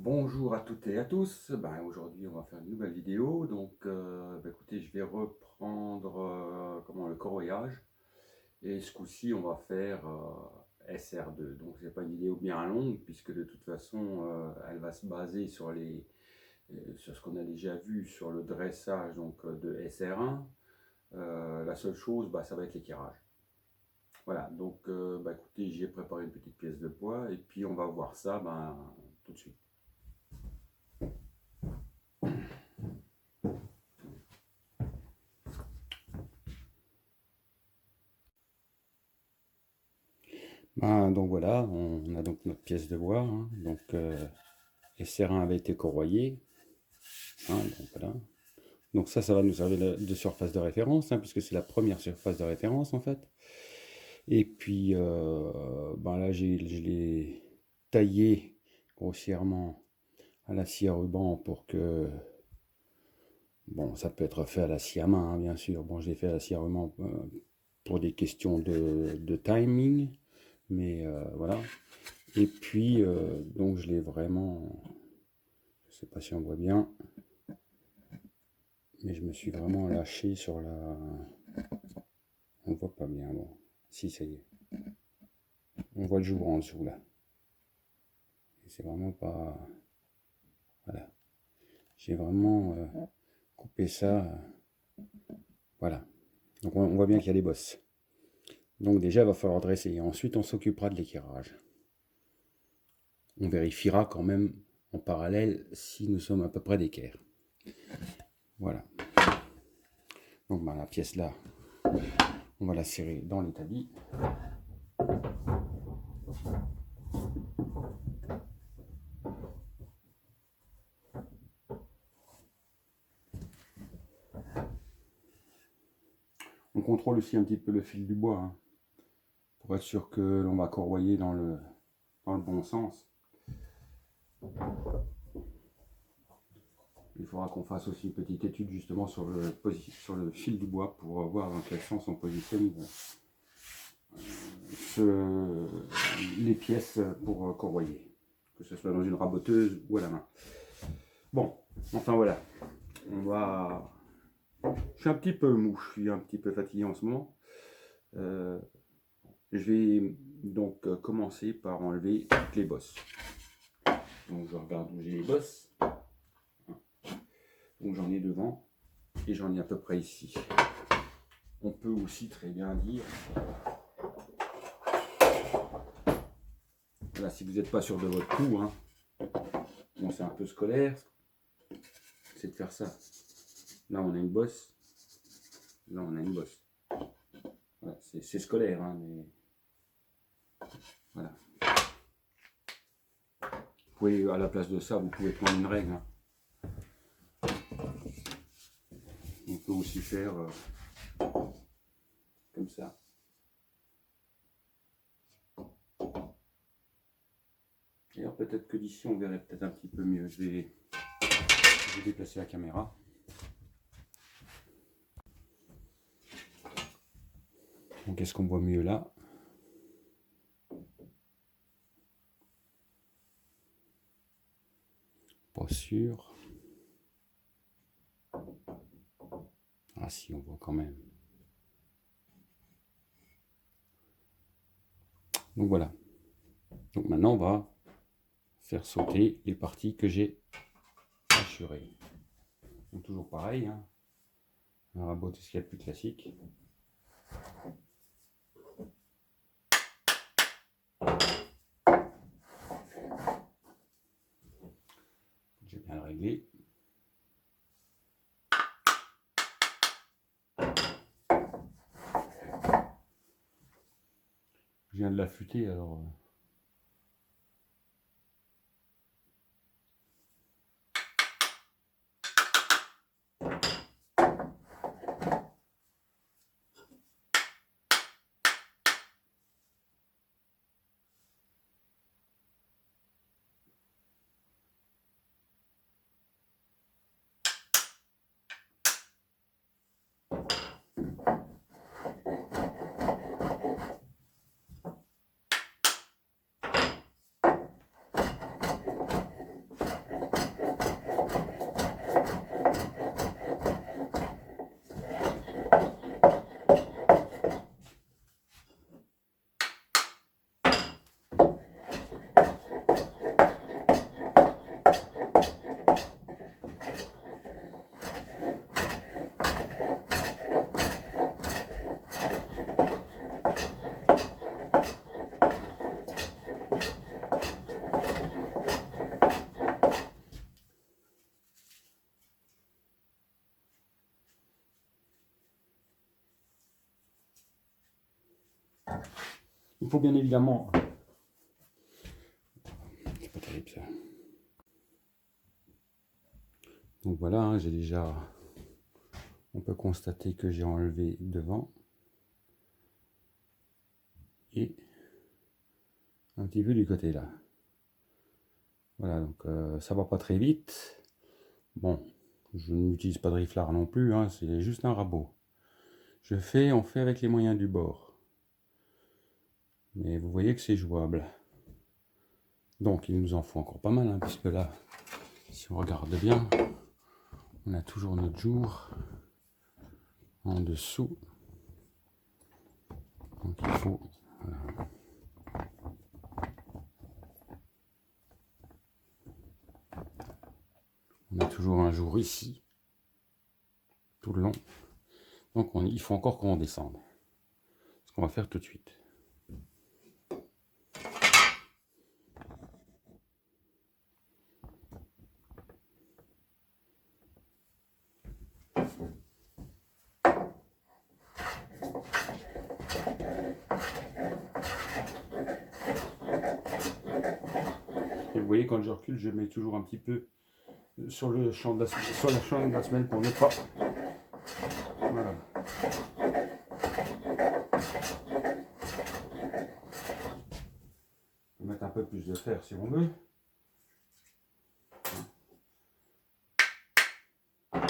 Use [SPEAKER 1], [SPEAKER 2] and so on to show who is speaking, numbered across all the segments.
[SPEAKER 1] Bonjour à toutes et à tous. Aujourd'hui, on va faire une nouvelle vidéo. Écoutez, je vais reprendre le corroyage. Et ce coup-ci, on va faire SR2. Donc, c'est pas une vidéo bien longue, puisque de toute façon, elle va se baser sur ce qu'on a déjà vu sur le dressage de SR1. La seule chose, ça va être l'équerrage. Voilà, écoutez, j'ai préparé une petite pièce de bois et puis on va voir ça tout de suite. Donc voilà, on a donc notre pièce de bois. Les serins avaient été corroyés. Donc voilà. Donc ça va nous servir de surface de référence, puisque c'est la première surface de référence en fait. Et puis là, je l'ai taillé grossièrement à la scie à ruban pour que... Bon, ça peut être fait à la scie à main, bien sûr. Bon, je l'ai fait à la scie à ruban pour des questions de timing. Mais voilà. Et puis, donc je l'ai vraiment... Je sais pas si on voit bien. Mais je me suis vraiment lâché sur la... On voit pas bien, bon. Si, ça y est. On voit le jour en dessous, là. C'est vraiment pas... Voilà. J'ai vraiment coupé ça. Voilà. Donc on voit bien qu'il y a des bosses. Donc déjà, il va falloir dresser. Et ensuite, on s'occupera de l'équerrage. On vérifiera quand même en parallèle si nous sommes à peu près d'équerre. Voilà. Donc la pièce là, on va la serrer dans l'établi. On contrôle aussi un petit peu le fil du bois, pour être sûr que l'on va corroyer dans le bon sens. Il faudra qu'on fasse aussi une petite étude justement sur le fil du bois pour voir dans quel sens on positionne les pièces pour corroyer, que ce soit dans une raboteuse ou à la main. Bon, enfin voilà, je suis un petit peu mou, je suis un petit peu fatigué en ce moment. Je vais donc commencer par enlever toutes les bosses. Donc je regarde où j'ai les bosses. Donc j'en ai devant et j'en ai à peu près ici. On peut aussi très bien dire, voilà, si vous n'êtes pas sûr de votre coup, bon, c'est un peu scolaire, c'est de faire ça. Là on a une bosse, là on a une bosse. Voilà, c'est scolaire, mais voilà. Vous pouvez, à la place de ça, vous pouvez prendre une règle. On peut aussi faire comme ça. D'ailleurs, peut-être que d'ici, on verrait peut-être un petit peu mieux. Je vais déplacer la caméra. Donc, est-ce qu'on voit mieux là? Pas sûr. Ah si, on voit quand même. Donc voilà. Donc maintenant, on va faire sauter les parties que j'ai hachurées. Donc toujours pareil, un rabot, c'est ce qu'il y a de plus classique. J'ai bien le régler. Je viens de l'affûter, alors... faut bien évidemment... C'est pas terrible ça. Donc voilà, hein, j'ai déjà... On peut constater que j'ai enlevé devant. Et un petit peu du côté là. Voilà, donc ça va pas très vite. Bon, je n'utilise pas de riflard non plus, hein, c'est juste un rabot. On fait avec les moyens du bord. Mais vous voyez que c'est jouable. Donc il nous en faut encore pas mal, hein, puisque là, si on regarde bien, on a toujours notre jour en dessous. Donc il faut... Voilà. On a toujours un jour ici, tout le long. Donc il faut encore qu'on descende. Ce qu'on va faire tout de suite. Et vous voyez, quand je recule, je mets toujours un petit peu sur le champ de la semelle pour ne pas... Voilà. On va mettre un peu plus de fer si on veut. Ça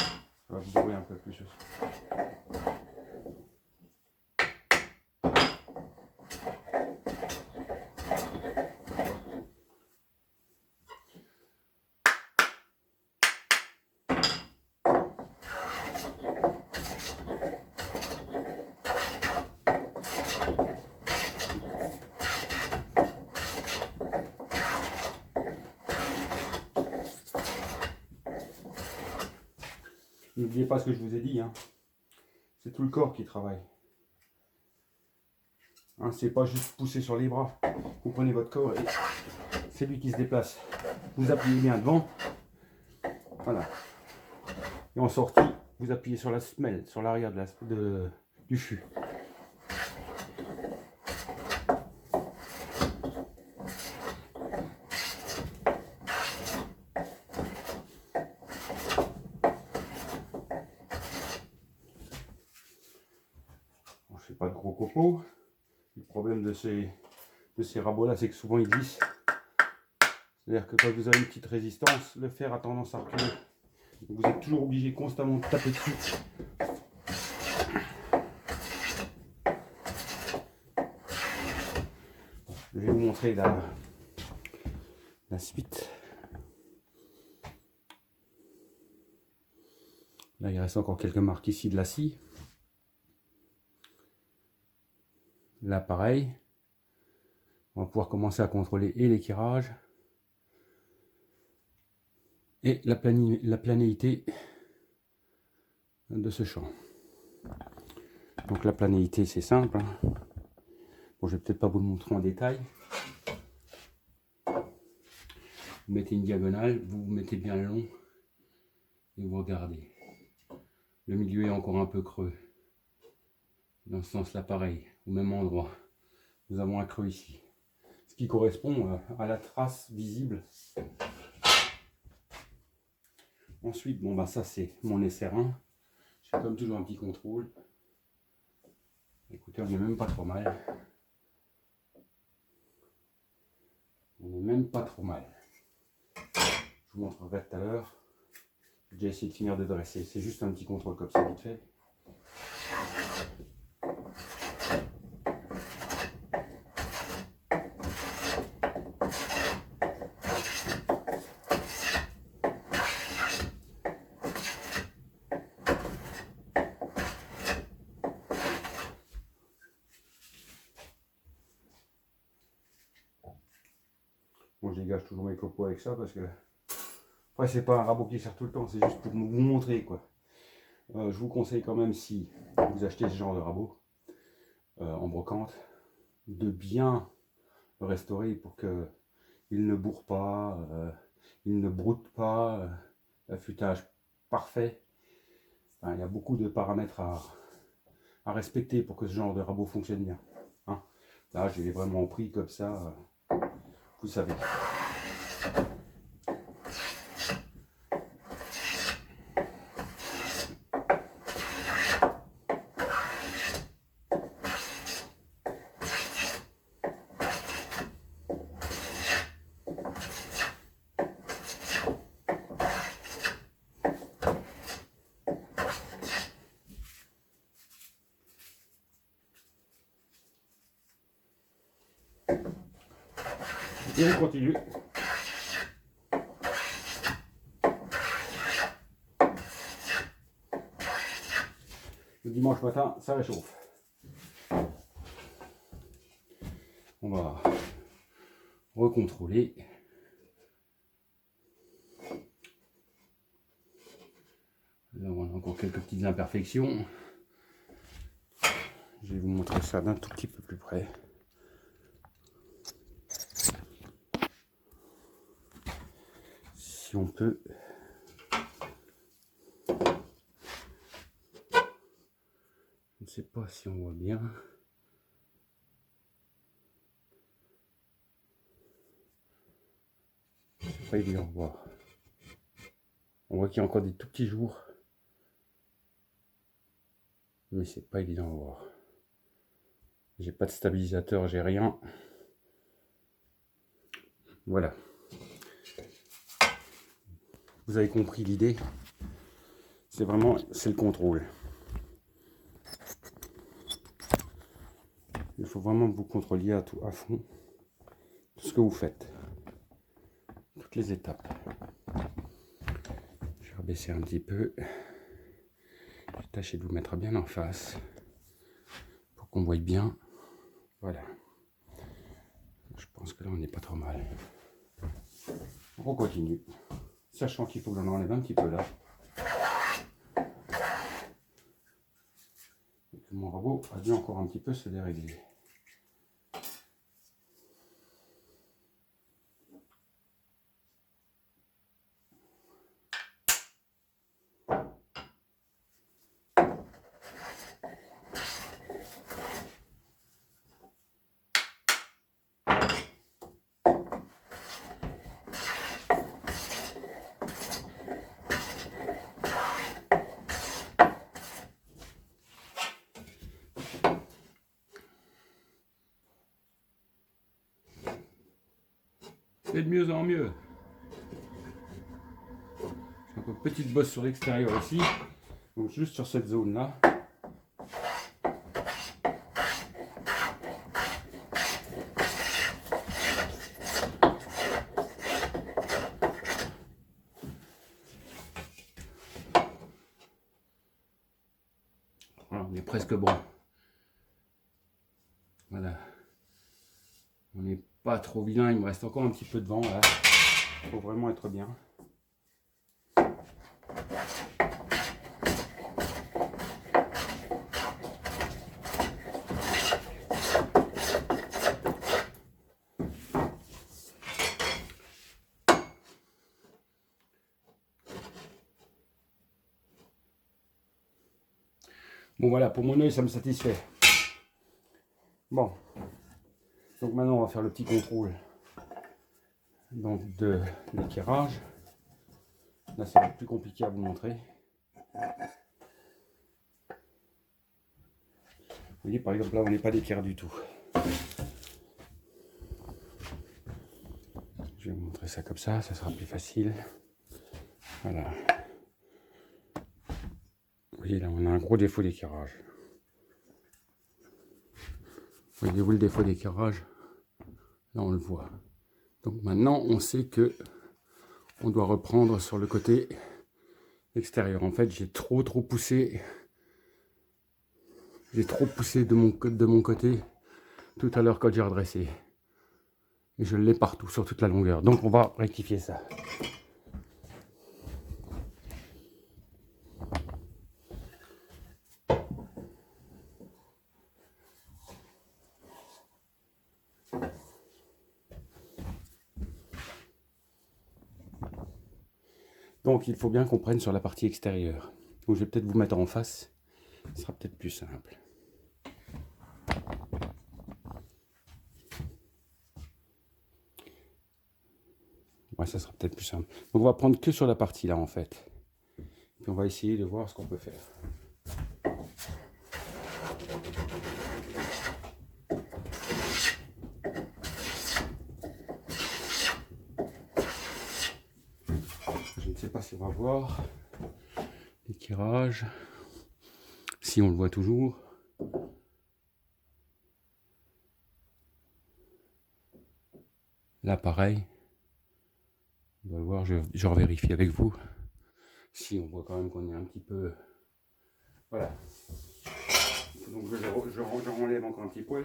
[SPEAKER 1] va vous brûler un peu plus aussi. N'oubliez pas ce que je vous ai dit, hein. C'est tout le corps qui travaille. Hein, c'est pas juste pousser sur les bras. Vous prenez votre corps et c'est lui qui se déplace. Vous appuyez bien devant. Voilà. Et en sortie, vous appuyez sur la semelle, sur l'arrière du fût. On ne fait pas de gros copeaux. Le problème de ces rabots là, c'est que souvent ils glissent. C'est-à-dire que quand vous avez une petite résistance, le fer a tendance à reculer. Donc vous êtes toujours obligé constamment de taper dessus. Je vais vous montrer la suite. Là, il reste encore quelques marques ici de la scie. Là, pareil. On va pouvoir commencer à contrôler et l'équirage et la planéité de ce champ. Donc la planéité, c'est simple, hein. Bon, je vais peut-être pas vous le montrer en détail. Vous mettez une diagonale, vous mettez bien le long et vous regardez. Le milieu est encore un peu creux. Dans ce sens-là, pareil, au même endroit. Nous avons un creux ici. Ce qui correspond à la trace visible. Ensuite, bon bah ça c'est mon SR1. J'ai comme toujours un petit contrôle. Écoutez, on n'est même pas trop mal. On n'est même pas trop mal. Je vous montrerai tout à l'heure. J'ai déjà essayé de finir de dresser. C'est juste un petit contrôle comme ça, vite fait. Bon, je dégage toujours mes copeaux avec ça parce que après c'est pas un rabot qui sert tout le temps, c'est juste pour vous montrer quoi. Je vous conseille quand même, si vous achetez ce genre de rabot en brocante, de bien le restaurer pour que il ne bourre pas, il ne broute pas, l'affûtage parfait. Enfin, il y a beaucoup de paramètres à respecter pour que ce genre de rabot fonctionne bien. Hein. Là, je l'ai vraiment pris comme ça, vous savez. Et on continue. Le dimanche matin, ça réchauffe. On va recontrôler. Là, on a encore quelques petites imperfections. Je vais vous montrer ça d'un tout petit peu plus près. Si on peut. Je ne sais pas si on voit bien. C'est pas évident de voir. On voit qu'il y a encore des tout petits jours. Mais c'est pas évident à voir. J'ai pas de stabilisateur, j'ai rien. Voilà. Vous avez compris l'idée. C'est le contrôle. Il faut vraiment que vous contrôliez à fond tout ce que vous faites. Toutes les étapes. Je vais rebaisser un petit peu. Je vais tâcher de vous mettre bien en face pour qu'on voie bien. Voilà. Je pense que là on n'est pas trop mal. On continue. Sachant qu'il faut que j'en enlève un petit peu là. Et que mon robot a dû encore un petit peu se dérégler. C'est de mieux en mieux. J'ai encore une petite bosse sur l'extérieur aussi. Donc juste sur cette zone là. Voilà, on est presque bon. Voilà. On n'est pas trop vilain, il me reste encore un petit peu de vent là. Il faut vraiment être bien. Bon voilà, pour mon œil ça me satisfait. Bon. Donc maintenant on va faire le petit contrôle donc de l'éclairage. Là c'est plus compliqué à vous montrer. Vous voyez par exemple là on n'est pas d'éclair du tout. Je vais vous montrer ça comme ça sera plus facile. Voilà. Vous voyez là on a un gros défaut d'éclairage. Voyez-vous le défaut d'éclairage? Là on le voit. Donc maintenant on sait que on doit reprendre sur le côté extérieur. En fait j'ai trop poussé. J'ai trop poussé de mon côté tout à l'heure quand j'ai redressé. Et je l'ai partout, sur toute la longueur. Donc on va rectifier ça. Donc il faut bien qu'on prenne sur la partie extérieure. Donc je vais peut-être vous mettre en face. Ce sera peut-être plus simple. Ouais, ça sera peut-être plus simple. Donc on va prendre que sur la partie là en fait. Puis on va essayer de voir ce qu'on peut faire. Je ne sais pas si on va voir l'étirage, si on le voit toujours. Là pareil, on va le voir, je revérifie avec vous. Si on voit quand même qu'on est un petit peu... Voilà. Donc je renlève encore un petit poil.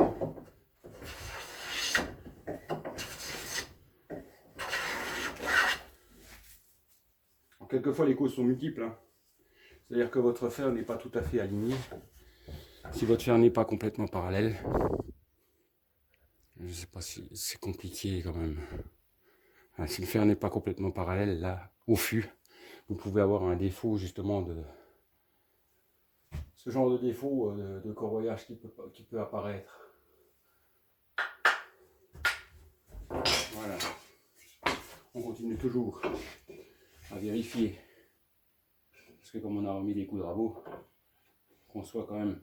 [SPEAKER 1] Alors, quelquefois les causes sont multiples. Hein. C'est-à-dire que votre fer n'est pas tout à fait aligné. Si votre fer n'est pas complètement parallèle, je ne sais pas si c'est compliqué quand même. Si le fer n'est pas complètement parallèle, là, au fût, vous pouvez avoir un défaut justement de... Ce genre de défaut de corroyage qui peut apparaître. Voilà. On continue toujours à vérifier. Parce que comme on a remis des coups de rabot, qu'on soit quand même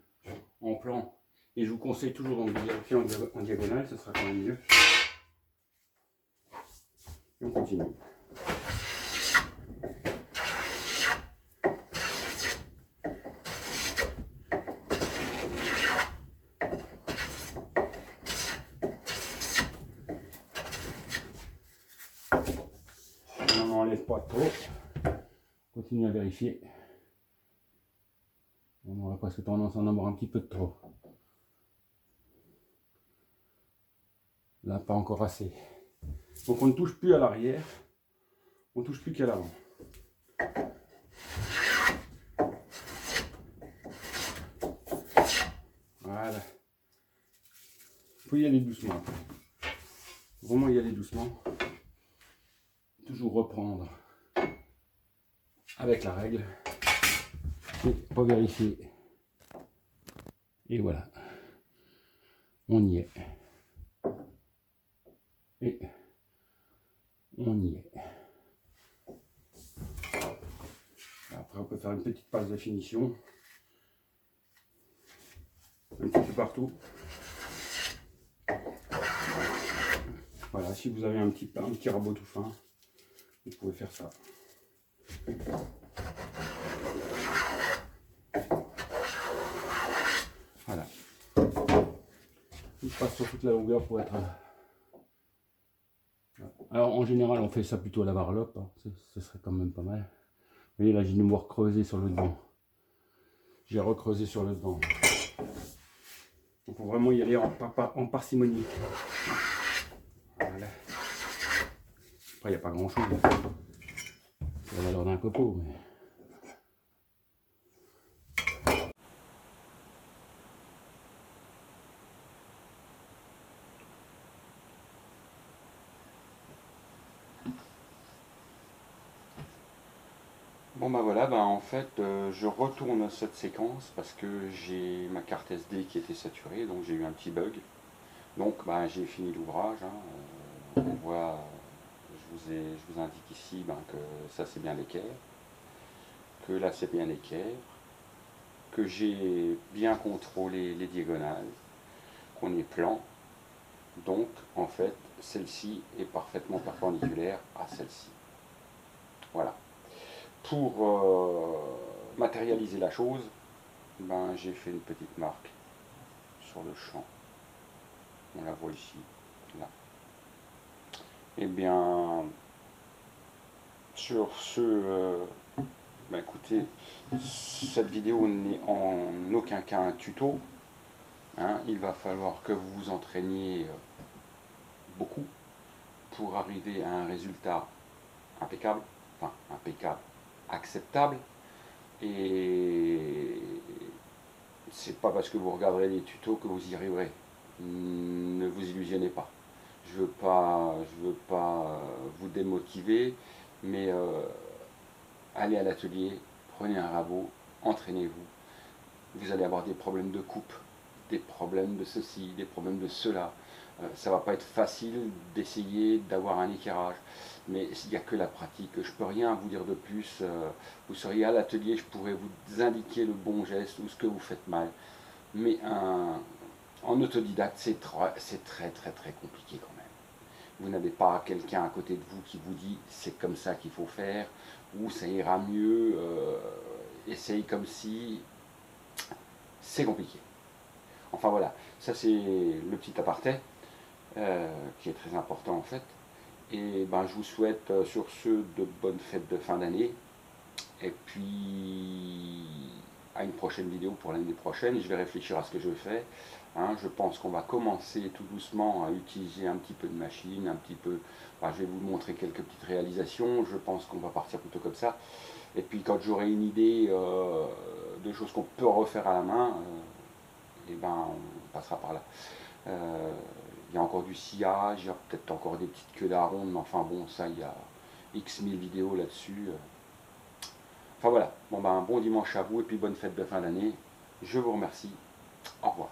[SPEAKER 1] en plan. Et je vous conseille toujours de vérifier en diagonale, ce sera quand même mieux. Et on continue. On n'enlève pas trop. Continue à vérifier. On aura presque tendance à en avoir un petit peu de trop. Là, pas encore assez. Donc on ne touche plus à l'arrière, on ne touche plus qu'à l'avant. Voilà. Il faut y aller doucement. Vraiment y aller doucement. Toujours reprendre avec la règle. Et revérifier. Et voilà. On y est. Et on y est. Après, on peut faire une petite passe de finition. Un petit peu partout. Voilà, si vous avez un petit rabot tout fin, vous pouvez faire ça. Voilà. Je passe sur toute la longueur pour être... Alors en général on fait ça plutôt à la varlope, hein. Ce serait quand même pas mal. Vous voyez là j'ai dû me recreuser sur le devant. J'ai recreusé sur le devant. Il faut vraiment y aller en parcimonie. Voilà. Après il n'y a pas grand chose. C'est la valeur d'un copeau. Mais... Bon bah voilà, bah en fait je retourne cette séquence parce que j'ai ma carte SD qui était saturée, donc j'ai eu un petit bug. Donc bah, j'ai fini l'ouvrage, hein. On voit, je vous indique ici ben, que ça c'est bien l'équerre, que là c'est bien l'équerre, que j'ai bien contrôlé les diagonales, qu'on est plan. Donc en fait celle-ci est parfaitement perpendiculaire à celle-ci. Voilà. Pour matérialiser la chose, ben, j'ai fait une petite marque sur le champ. On la voit ici, là. Et bien, sur ce, ben écoutez, cette vidéo n'est en aucun cas un tuto. Hein, il va falloir que vous vous entraîniez beaucoup pour arriver à un résultat impeccable, enfin impeccable, acceptable. Et c'est pas parce que vous regarderez les tutos que vous y arriverez. Ne vous illusionnez pas. Je veux pas vous démotiver, mais allez à l'atelier, prenez un rabot, entraînez-vous. Vous allez avoir des problèmes de coupe, des problèmes de ceci, des problèmes de cela. Ça va pas être facile d'essayer d'avoir un équerrage. mais il n'y a que la pratique. Je ne peux rien vous dire de plus. Vous seriez à l'atelier, je pourrais vous indiquer le bon geste ou ce que vous faites mal. Mais en autodidacte, c'est très compliqué quand même. Vous n'avez pas quelqu'un à côté de vous qui vous dit c'est comme ça qu'il faut faire, ou ça ira mieux, essaye comme si. C'est compliqué. Enfin voilà, ça c'est le petit aparté qui est très important en fait. Et ben, je vous souhaite sur ce de bonnes fêtes de fin d'année. Et puis à une prochaine vidéo pour l'année prochaine. Je vais réfléchir à ce que je fais. Hein, je pense qu'on va commencer tout doucement à utiliser un petit peu de machine, un petit peu. Enfin, je vais vous montrer quelques petites réalisations. Je pense qu'on va partir plutôt comme ça. Et puis quand j'aurai une idée de choses qu'on peut refaire à la main, et ben on passera par là. Il y a encore du sillage, il y a peut-être encore des petites queues d'aronde, mais enfin bon, ça, il y a X mille vidéos là-dessus. Enfin voilà, bon ben bon dimanche à vous et puis bonne fête de fin d'année. Je vous remercie. Au revoir.